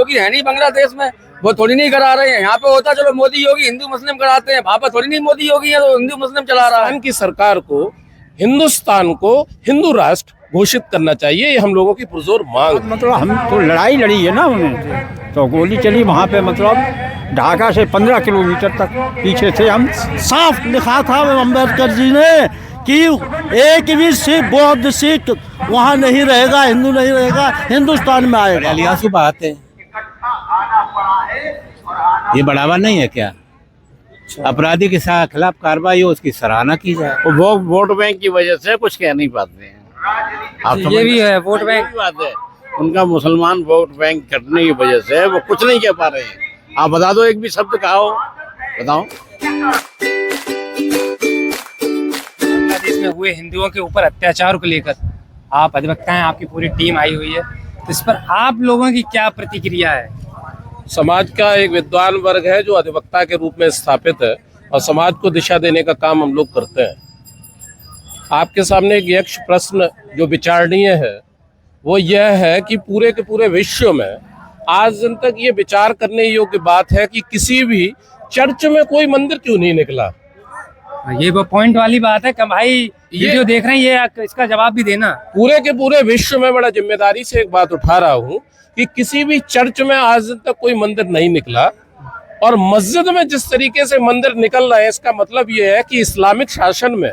योगी है नहीं बांग्लादेश में, वो थोड़ी नहीं करा रहे हैं। यहाँ पे होता चलो मोदी योगी हिंदू मुस्लिम कराते हैं, वहाँ पे थोड़ी नहीं मोदी योगी है तो हिंदू मुस्लिम चला रहा है। हिंदुस्तान की सरकार को, हिंदुस्तान को हिंदू राष्ट्र घोषित करना चाहिए, ये हम लोगों की पुरजोर मांग। मतलब हम तो लड़ाई लड़ी है ना उन्हें, तो गोली चली वहाँ पे, मतलब ढाका से 15 किलोमीटर तक पीछे थे हम। साफ लिखा था अम्बेडकर जी ने कि एक भी सिख, बौद्ध सिख वहाँ नहीं रहेगा, हिंदू नहीं रहेगा, हिंदुस्तान में आएगा। लिहाजु बात है, ये बढ़ावा नहीं है क्या? अपराधी के साथ खिलाफ कार्रवाई हो, उसकी सराहना की जाए। वो वोट बैंक की वजह से कुछ कह नहीं पाते हैं। आप ये भी है वोट बैंक बात है, उनका मुसलमान वोट बैंक करने की वजह से वो कुछ नहीं कह पा रहे हैं। आप बता दो, एक भी शब्द कहो, बताओ। बांग्लादेश में हुए हिंदुओं के ऊपर अत्याचार को लेकर आप अधिवक्ता हैं, आपकी पूरी टीम आई हुई है, तो इस पर आप लोगों की क्या प्रतिक्रिया है? समाज का एक विद्वान वर्ग है जो अधिवक्ता के रूप में स्थापित है और समाज को दिशा देने का काम हम लोग करते हैं। आपके सामने एक यक्ष प्रश्न जो विचारणीय है वो यह है कि पूरे के पूरे विश्व में आज दिन तक ये विचार करने योग्य बात है कि किसी भी चर्च में कोई मंदिर क्यों नहीं निकला। ये वो पॉइंट वाली बात है कि भाई वीडियो देख रहे हैं, ये इसका जवाब भी देना। पूरे के पूरे विश्व में बड़ा जिम्मेदारी से एक बात उठा रहा हूँ कि किसी भी चर्च में आज दिन तक कोई मंदिर नहीं निकला, और मस्जिद में जिस तरीके से मंदिर निकल रहे हैं इसका मतलब ये है कि इस्लामिक शासन में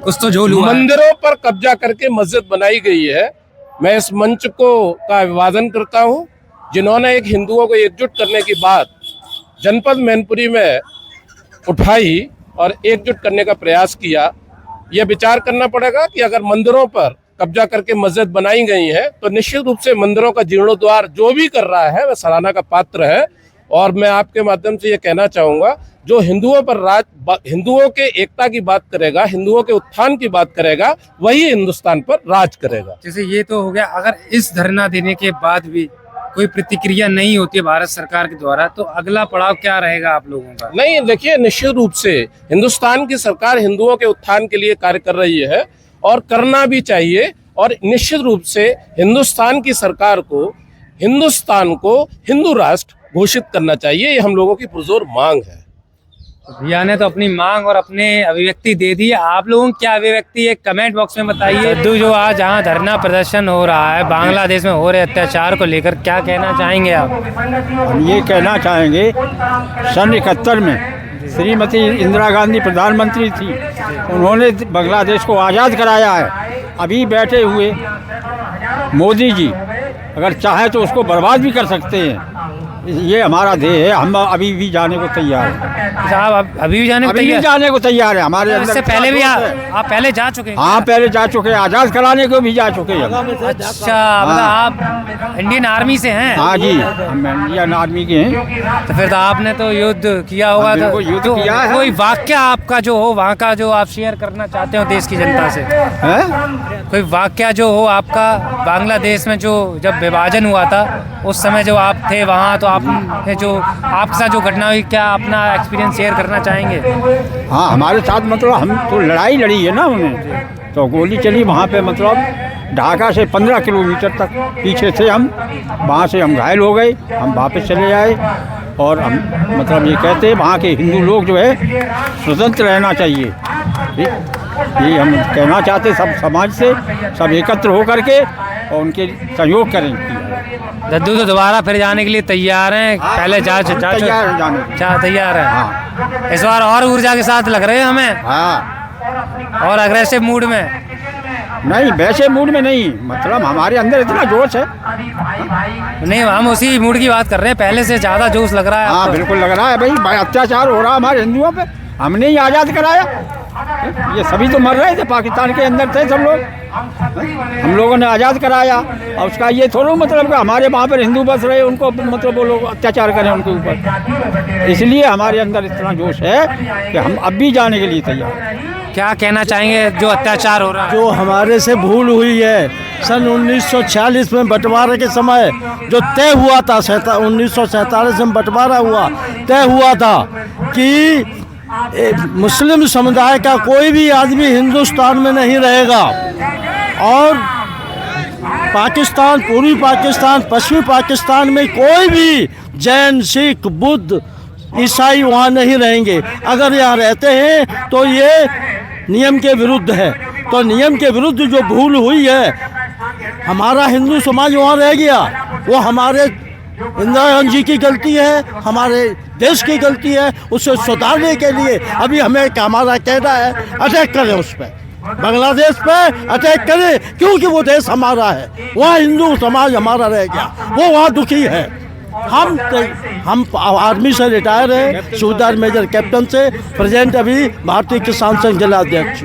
कुछ तो झोल हुआ है। मंदिरों पर कब्जा करके मस्जिद बनाई गई है। मैं इस मंच को का अभिवादन करता हूं जिन्होंने एक हिंदुओं को एकजुट करने की बात जनपद मैनपुरी में उठाई और एकजुट करने का प्रयास किया। यह विचार करना पड़ेगा कि अगर मंदिरों पर कब्जा करके मस्जिद बनाई गई है तो निश्चित रूप से मंदिरों का जीर्णोद्धार जो भी कर रहा है वह सराहना का पात्र है। और मैं आपके माध्यम से ये कहना चाहूंगा, जो हिंदुओं पर हिंदुओं के एकता की बात करेगा, हिंदुओं के उत्थान की बात करेगा, वही हिंदुस्तान पर राज करेगा। जैसे ये तो हो गया, अगर इस धरना देने के बाद भी कोई प्रतिक्रिया नहीं होती है भारत सरकार के द्वारा, तो अगला पड़ाव क्या रहेगा आप लोगों का? नहीं, देखिए, निश्चित रूप से हिंदुस्तान की सरकार हिंदुओं के उत्थान के लिए कार्य कर रही है और करना भी चाहिए। और निश्चित रूप से हिंदुस्तान की सरकार को, हिंदुस्तान को हिंदू राष्ट्र घोषित करना चाहिए, ये हम लोगों की पुरजोर मांग है। भैया ने तो अपनी मांग और अपने अभिव्यक्ति दे दी। आप लोगों की क्या अभिव्यक्ति है कमेंट बॉक्स में बताइए। जो आज जहाँ धरना प्रदर्शन हो रहा है बांग्लादेश में हो रहे अत्याचार को लेकर, क्या कहना चाहेंगे आप? हम ये कहना चाहेंगे, सन 71 में श्रीमती इंदिरा गांधी प्रधानमंत्री थी, उन्होंने बांग्लादेश को आज़ाद कराया है। अभी बैठे हुए मोदी जी अगर चाहे तो उसको बर्बाद भी कर सकते हैं। ये हमारा ध्येय है, हम अभी भी जाने को तैयार हैं। साहब अभी भी जाने को तैयार है। हमारे अंदर इससे पहले भी आप पहले जा चुके हैं? हाँ, पहले जा चुके हैं, आज़ाद कराने को भी जा चुके हैं। अच्छा, मतलब आप इंडियन आर्मी से हैं? हाँ जी, हम इंडियन आर्मी के हैं। तो फिर तो आपने तो युद्ध किया होगा। तो युद्ध किया है। कोई वाक्य आपका जो हो वहाँ का, जो आप शेयर करना चाहते हो देश की जनता से? कोई वाक्य जो हो आपका, बांग्लादेश में जो जब विभाजन हुआ था उस समय जो आप थे वहाँ, तो आपने जो आपके साथ जो घटना हुई, क्या अपना एक्सपीरियंस शेयर करना चाहेंगे? हाँ, हमारे साथ मतलब हम तो लड़ाई लड़ी है ना उन्हें, तो गोली चली वहाँ पे, मतलब ढाका से 15 किलोमीटर तक पीछे थे हम। वहाँ से हम घायल हो गए, हम वापस चले आए। और हम मतलब ये कहते हैं वहाँ के हिंदू लोग जो है स्वतंत्र रहना चाहिए। ये हम कहना चाहते सब समाज से, सब एकत्र हो करके और उनके सहयोग करें। दद्दू तो दोबारा फिर जाने के लिए तैयार हैं? पहले तैयार है। हाँ, इस बार और ऊर्जा के साथ लग रहे हैं हमें। हाँ, और अग्रेसिव मूड में नहीं, वैसे मूड में नहीं, मतलब हमारे अंदर इतना जोश है। नहीं, हम उसी मूड की बात कर रहे हैं, पहले से ज्यादा जोश लग रहा है। हाँ, बिल्कुल लग रहा है भाई, अत्याचार हो रहा है हमारे हिंदुओं पे, हमने ही आज़ाद कराया। ये सभी तो मर रहे थे, पाकिस्तान के अंदर थे सब लोग, हम लोगों ने आज़ाद कराया। और उसका ये थोड़ा मतलब कि हमारे वहाँ पर हिंदू बस रहे, उनको मतलब वो लोग अत्याचार करें उनके ऊपर। इसलिए हमारे अंदर इतना जोश है कि हम अब भी जाने के लिए तैयार हैं। क्या कहना चाहेंगे जो अत्याचार हो रहा है? जो हमारे से भूल हुई है, सन 1946 में बंटवारे के समय जो तय हुआ था, 1947 में बंटवारा हुआ, तय हुआ था कि मुस्लिम समुदाय का कोई भी आदमी हिंदुस्तान में नहीं रहेगा। और पाकिस्तान, पूर्वी पाकिस्तान, पश्चिमी पाकिस्तान में कोई भी जैन, सिख, बुद्ध, ईसाई वहाँ नहीं रहेंगे। अगर यहाँ रहते हैं तो ये नियम के विरुद्ध है। तो नियम के विरुद्ध जो भूल हुई है, हमारा हिंदू समाज वहाँ रह गया, वो हमारे इंदिरा गांधी जी की गलती है, हमारे देश की गलती है। उसे सुधारने के लिए अभी हमें हमारा कहना है अटैक करें उस पर, बांग्लादेश पे अटैक करें, क्योंकि वो देश हमारा है, वहाँ हिंदू समाज हमारा रह गया, वो वहाँ दुखी है। हम आर्मी से रिटायर है, सूबेदार मेजर कैप्टन से, प्रेजेंट अभी भारतीय किसान संघ जिलाध्यक्ष।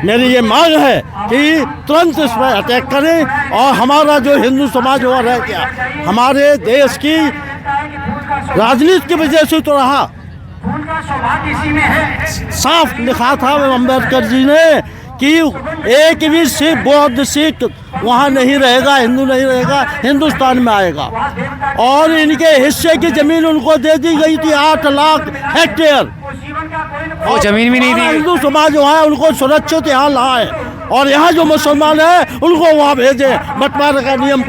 मेरी ये मांग है कि तुरंत इस पर अटैक करें और हमारा जो हिंदू समाज वहाँ रह गया, हमारे देश की राजनीति की वजह से तो रहा, साफ लिखा था अम्बेडकर जी ने कि एक भी सिख, बौद्ध, सिख वहाँ नहीं रहेगा, हिंदू नहीं रहेगा, हिंदुस्तान में आएगा। और इनके हिस्से की जमीन उनको दे दी गई थी 8 लाख हेक्टेयर, वो जमीन भी नहीं दी। हिंदू समाज वहाँ है, उनको सुरक्षित यहाँ लाए और यहाँ जो मुसलमान है उनको वहाँ भेजे, बंटवारे का नियम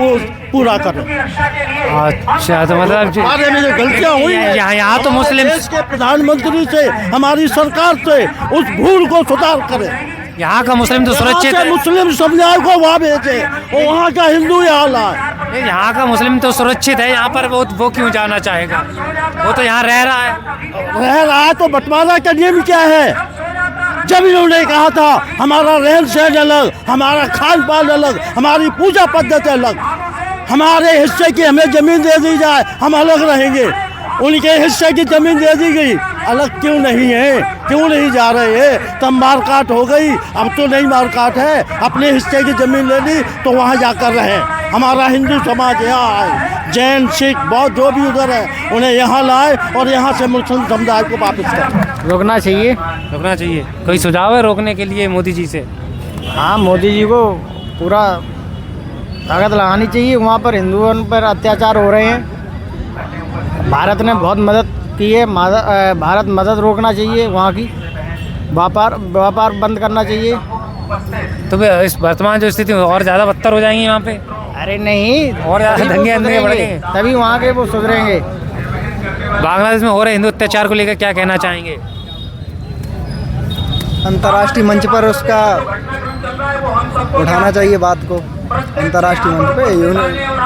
पूरा करें। अच्छा, तो मतलब हमारे में जो गलतियाँ हुई हैं, यहाँ तो मुस्लिम, देश के प्रधानमंत्री से, हमारी सरकार से उस भूल को सुधार करें। यहाँ का मुस्लिम तो सुरक्षित है, मुस्लिम समुदाय को वहाँ भेजे और वहाँ का हिंदू यहाँ लाए। यहाँ का मुस्लिम तो सुरक्षित है, यहाँ पर वो क्यों जाना चाहेगा, वो तो यहाँ रह रहा है। तो बंटवारा का नियम क्या है? जब इन्होंने कहा था हमारा रहन सहन अलग, हमारा खान पान अलग, हमारी पूजा पद्धति अलग, हमारे हिस्से की हमें जमीन दे दी जाए, हम अलग रहेंगे, उनके हिस्से की जमीन दे दी गई, अलग क्यों नहीं है, क्यों नहीं जा रहे हैं? तब मारकाट हो गई, अब तो नहीं मारकाट है, अपने हिस्से की जमीन ले ली तो वहाँ जाकर रहे। हमारा हिंदू समाज यहाँ आए, जैन, सिख, बौद्ध जो भी उधर है उन्हें यहाँ लाए और यहाँ से मुस्लिम समुदाय को वापस करें। रोकना चाहिए। कोई सुझाव है रोकने के लिए मोदी जी से? हाँ, मोदी जी को पूरा ताकत लगानी चाहिए। वहाँ पर हिंदुओं पर अत्याचार हो रहे हैं, भारत ने बहुत मदद की है, भारत मदद रोकना चाहिए, वहाँ की व्यापार बंद करना चाहिए। तो इस वर्तमान जो स्थिति और ज़्यादा बदतर हो जाएंगी वहाँ पे? अरे नहीं, और ज़्यादा दंगे बढ़ेंगे, तभी वहाँ के वो सुधरेंगे। बांग्लादेश में हो रहे हिंदू अत्याचार को लेकर क्या कहना चाहेंगे? अंतर्राष्ट्रीय मंच पर उसका उठाना चाहिए बात को, अंतर्राष्ट्रीय मंच पे,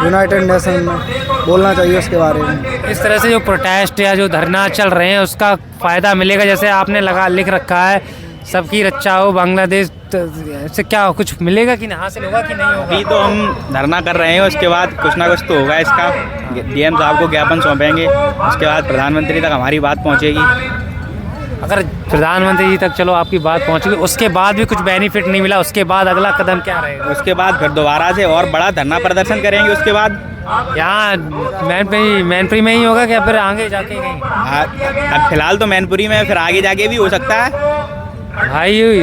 यूनाइटेड नेशन में बोलना चाहिए उसके बारे में। इस तरह से जो प्रोटेस्ट या जो धरना चल रहे हैं उसका फ़ायदा मिलेगा? जैसे आपने लिख रखा है सबकी रक्षा हो बांग्लादेश, से क्या कुछ मिलेगा कि नहीं, हासिल होगा कि नहीं होगा? अभी तो हम धरना कर रहे हैं, उसके बाद कुछ ना कुछ तो होगा इसका। डीएम साहब को ज्ञापन सौंपेंगे, उसके बाद प्रधानमंत्री तक हमारी बात पहुंचेगी। अगर प्रधानमंत्री जी तक चलो आपकी बात पहुंचेगी, उसके बाद भी कुछ बेनिफिट नहीं मिला, उसके बाद अगला कदम क्या रहेगा? उसके बाद फिर दोबारा से और बड़ा धरना प्रदर्शन करेंगे। उसके बाद यहाँ मैनपुरी में ही होगा क्या फिर आगे जाके कहीं? अब फिलहाल तो मैनपुरी में, फिर आगे जाके भी हो सकता है। भाई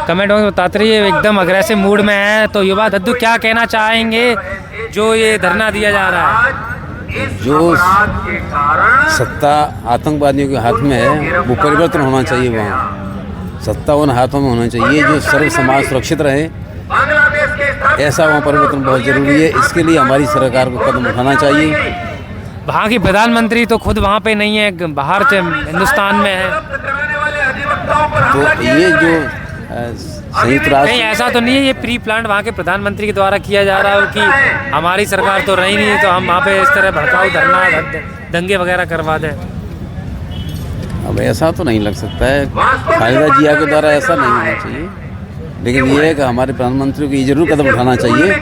कमेंट में बताते रहिए, एकदम अग्रेसिव मूड में है। तो युवा दद्दू क्या कहना चाहेंगे जो ये धरना दिया जा रहा है? जो सत्ता आतंकवादियों के हाथ में है वो परिवर्तन होना चाहिए, वहाँ सत्ता उन हाथों में होना चाहिए जो सर्व समाज सुरक्षित रहे, ऐसा वहाँ परिवर्तन बहुत ज़रूरी है। इसके लिए हमारी सरकार को कदम उठाना चाहिए। वहाँ की प्रधानमंत्री तो खुद वहाँ पे नहीं है, बाहर से हिंदुस्तान में है, तो ये जो संयुक्त राष्ट्र, नहीं ऐसा तो नहीं है ये प्री प्लान वहाँ के प्रधानमंत्री के द्वारा किया जा रहा है कि हमारी सरकार तो रही नहीं तो हम वहाँ पे इस तरह भड़काऊ धरना दंगे वगैरह करवा दें? अब ऐसा तो नहीं लग सकता है, खालिदा जिया के द्वारा ऐसा नहीं होना चाहिए। लेकिन ये है कि हमारे प्रधानमंत्री को ये जरूर कदम उठाना चाहिए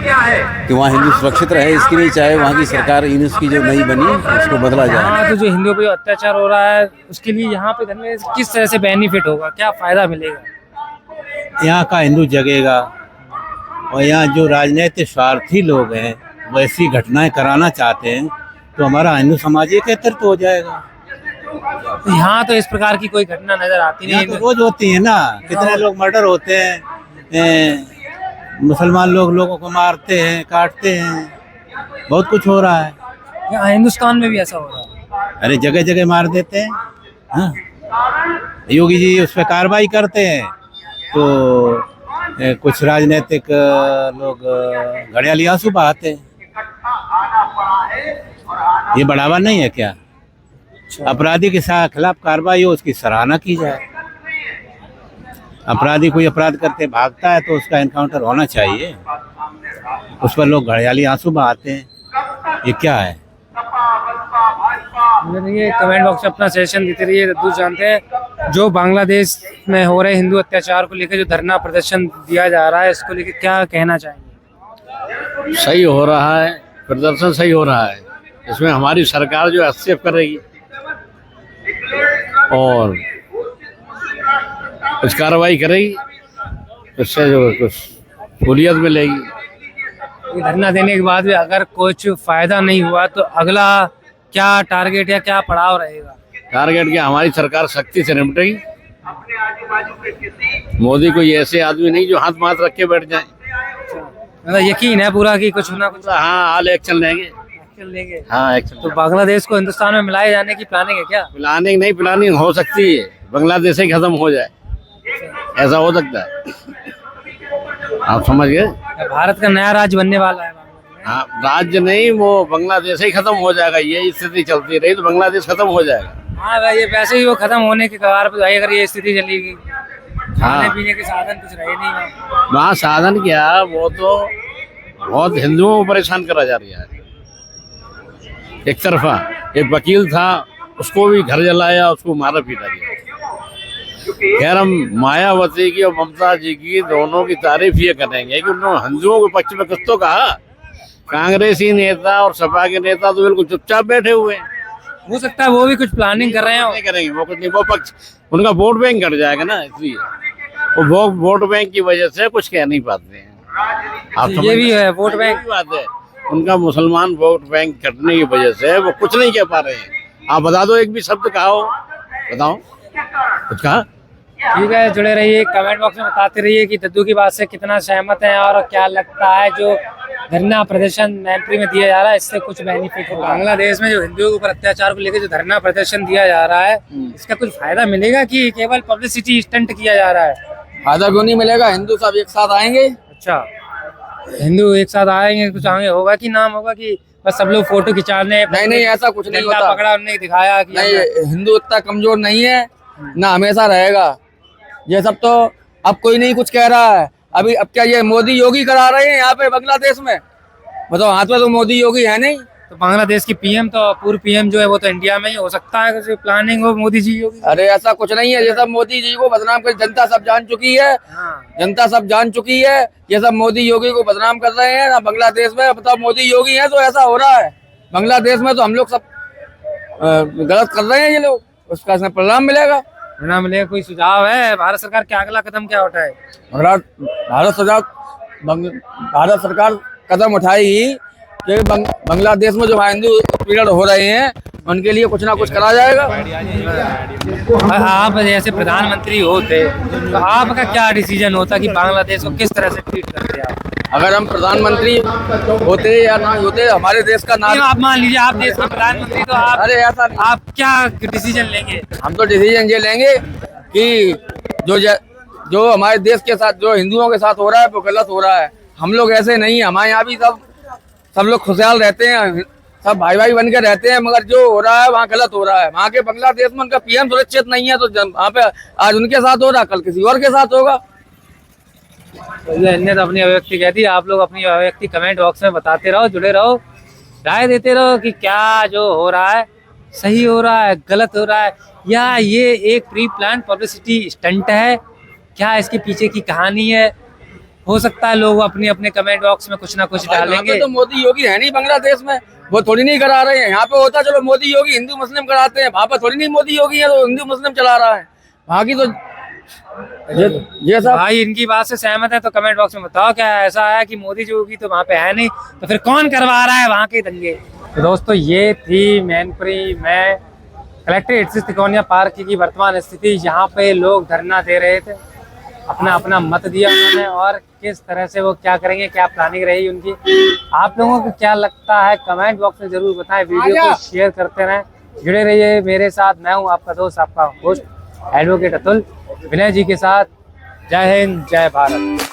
कि वहाँ हिंदू सुरक्षित रहे। इसके लिए चाहे वहाँ की सरकार यूनिस की जो नई बनी उसको बदला जाए। हाँ, तो जो हिंदुओं पर अत्याचार हो रहा है उसके लिए यहाँ पे धरने किस तरह से बेनिफिट होगा, क्या फ़ायदा मिलेगा? यहाँ का हिंदू जगेगा और यहाँ जो राजनीतिक स्वार्थी लोग हैं वैसी घटनाएं कराना चाहते हैं तो हमारा हिंदू समाज एकत्रित हो जाएगा। यहाँ तो इस प्रकार की कोई घटना नजर आती नहीं तो रोज होती है ना, कितने लोग मर्डर होते हैं, मुसलमान लोग लोगों को मारते हैं, काटते हैं, बहुत कुछ हो रहा है। यहाँ हिंदुस्तान में भी ऐसा हो रहा है? अरे जगह जगह मार देते हैं। हाँ, योगी जी उस पर कार्रवाई करते हैं तो कुछ राजनीतिक लोग घड़ियाली आंसू बहाते हैं। ये बढ़ावा नहीं है क्या? अपराधी के साथ खिलाफ कार्रवाई हो, उसकी सराहना की जाए। अपराधी कोई अपराध करते भागता है तो उसका एनकाउंटर होना चाहिए। उस पर लोग घड़ियाली आंसू बहाते हैं, ये क्या है? ये कमेंट बॉक्स में अपना सजेशन देते रहिए। दद्दू जानते हैं जो बांग्लादेश में हो रहे हिंदू अत्याचार को लेकर जो धरना प्रदर्शन दिया जा रहा है, इसको लेकर क्या कहना चाहेंगे? सही हो रहा है, प्रदर्शन सही हो रहा है। इसमें हमारी सरकार जो हस्तक्षेप करेगी और कुछ कार्रवाई करेगी, इससे जो कुछ सहूलियत मिलेगी। ये धरना देने के बाद भी अगर कुछ फायदा नहीं हुआ तो अगला क्या टारगेट या क्या पड़ाव रहेगा? टारगेट क्या, हमारी सरकार सख्ती से निपटेगी। मोदी कोई ऐसे आदमी नहीं जो हाथ माथ रख के बैठ जाए। मतलब यकीन है पूरा कि कुछ ना कुछ हाँ, हाल एक्शन लेंगे। एक्शन लेंगे। हाँ, एक्शन। तो बांग्लादेश को हिंदुस्तान में मिलाए जाने की प्लानिंग है क्या? प्लानिंग नहीं, प्लानिंग हो सकती है, बांग्लादेश ही खत्म हो जाए, ऐसा हो सकता है। आप समझ गए? भारत का नया राज्य बनने वाला है। हाँ, राज्य नहीं, वो बांग्लादेश ही खत्म हो जाएगा। ये स्थिति चलती रही तो बांग्लादेश खत्म हो जाएगा। हाँ भाई, ये वैसे ही वो खत्म होने के कगार पर है। अगर ये स्थिति चलेगी, खाने पीने के साधन कुछ रहे नहीं वहाँ साधन क्या, वो तो बहुत हिंदुओं को परेशान करा जा रहा है। एक तरफा एक वकील था, उसको भी घर जलाया, उसको मारा पीटा गया। खैर, हम मायावती की और ममता जी की दोनों की तारीफ ये करेंगे कि उन्होंने हिंदुओं के पक्ष में कुछ तो कहा। कांग्रेसी नेता और सपा के नेता तो बिल्कुल चुपचाप बैठे हुए हैं। हो सकता है वो भी कुछ प्लानिंग कर रहे हैं। नहीं करेंगे वो कुछ नहीं, वो पक्ष उनका वोट बैंक घट जाएगा ना, इसलिए वो वोट बैंक की वजह से कुछ कह नहीं पाते हैं। आप ये भी है, वोट बैंक की बात है। उनका मुसलमान वोट बैंक घटने की वजह से वो कुछ नहीं कह पा रहे हैं। आप बता दो, एक भी शब्द कहा हो, बताओ कुछ कहा? ठीक है, जुड़े रहिए, कमेंट बॉक्स में बताते रहिए कि दद्दू की बात से कितना सहमत हैं और क्या लगता है जो धरना प्रदर्शन मैनपुरी में दिया जा रहा है, इससे कुछ बेनिफिट होगा। बांग्लादेश में जो हिंदुओं के ऊपर अत्याचार को लेकर जो धरना प्रदर्शन दिया जा रहा है, इसका कुछ फायदा मिलेगा कि केवल पब्लिसिटी स्टंट किया जा रहा है? फायदा क्यों नहीं मिलेगा? हिंदू सब एक साथ आएंगे। अच्छा, हिंदू एक साथ आएंगे, कुछ आगे होगा कि नाम होगा कि बस सब लोग फोटो खिंचाने? नहीं, ऐसा कुछ नहीं होता। पकड़ा उन्होंने दिखाया कि नहीं, हिंदू इतना कमजोर नहीं है ना, हमेशा रहेगा। ये सब तो अब कोई नहीं कुछ कह रहा है। अभी अब क्या ये मोदी योगी करा रहे हैं यहाँ पे बांग्लादेश में? बताओ, हाथ में तो मोदी योगी है नहीं। तो बांग्लादेश की पीएम तो पूर्व पीएम जो है वो तो इंडिया में ही हो सकता है, कुछ प्लानिंग हो मोदी जी होगी। अरे ऐसा कुछ नहीं है, ये सब मोदी जी को बदनाम कर, जनता सब जान चुकी है। जनता सब जान चुकी है, ये सब मोदी योगी को बदनाम कर रहे हैं ना बांग्लादेश में। बताओ, मोदी योगी है तो ऐसा हो रहा है। बांग्लादेश में तो हम लोग सब गलत कर रहे हैं ये लोग, उसका इसमें परिणाम मिलेगा। परिणाम मिलेगा। कोई सुझाव है भारत सरकार क्या अगला कदम क्या उठाए? भारत सरकार कदम उठाएगी कि बांग्लादेश में जो हिंदू उत्पीड़न हो रहे हैं उनके लिए कुछ ना कुछ करा जाएगा। आप जैसे प्रधानमंत्री होते तो आपका क्या डिसीजन होता कि बांग्लादेश को किस तरह से ट्रीट करते आप? अगर हम प्रधानमंत्री होते या ना होते, हमारे देश का नाम, आप मान लीजिए आप देश के प्रधानमंत्री, तो आप अरे ऐसा आप क्या डिसीजन लेंगे? हम तो डिसीजन ये लेंगे कि जो हमारे देश के साथ, जो हिंदुओं के साथ हो रहा है वो गलत हो रहा है। हम लोग ऐसे नहीं, हमारे यहाँ भी सब लोग खुशहाल रहते हैं, सब भाई भाई बन के रहते हैं। मगर जो हो रहा है वहाँ गलत हो रहा है। वहाँ के बांग्लादेश में उनका पीएम सुरक्षित नहीं है, तो वहाँ पे आज उनके साथ हो रहा, कल किसी और के साथ होगा। इनने तो अपनी अभिव्यक्ति कह दी। आप लोग अपनी अभिव्यक्ति कमेंट बॉक्स में बताते रहो, जुड़े रहो, राय देते रहो कि क्या जो हो रहा है सही हो रहा है, गलत हो रहा है, या ये एक प्री प्लान पब्लिसिटी स्टंट है, क्या इसके पीछे की कहानी है। हो सकता है लोग अपने अपने कमेंट बॉक्स में कुछ ना कुछ डालेंगे। तो मोदी योगी है नहीं बांग्लादेश में, वो थोड़ी नहीं करा रहे हैं। यहाँ पे होता चलो मोदी योगी हिंदू मुस्लिम कराते हैं, वहाँ पे थोड़ी नहीं मोदी योगी है तो हिंदू मुस्लिम चला रहा है वहाँ की। तो ये सब भाई इनकी बात से सहमत है तो कमेंट बॉक्स में बताओ, क्या ऐसा है कि मोदी योगी तो वहाँ पे है नहीं, तो फिर कौन करवा रहा है वहाँ के दंगे? तो दोस्तों, ये थी मैनपुरी में कलेक्ट्रेट तिकोनिया पार्क की वर्तमान स्थिति। यहाँ पे लोग धरना दे रहे थे, अपना अपना मत दिया उन्होंने, और किस तरह से वो क्या करेंगे, क्या प्लानिंग रही उनकी। आप लोगों को क्या लगता है कमेंट बॉक्स में जरूर बताएं। वीडियो को शेयर करते रहें, जुड़े रहिए मेरे साथ। मैं हूँ आपका दोस्त, आपका होस्ट एडवोकेट अतुल, विनय जी के साथ। जय हिंद, जय भारत।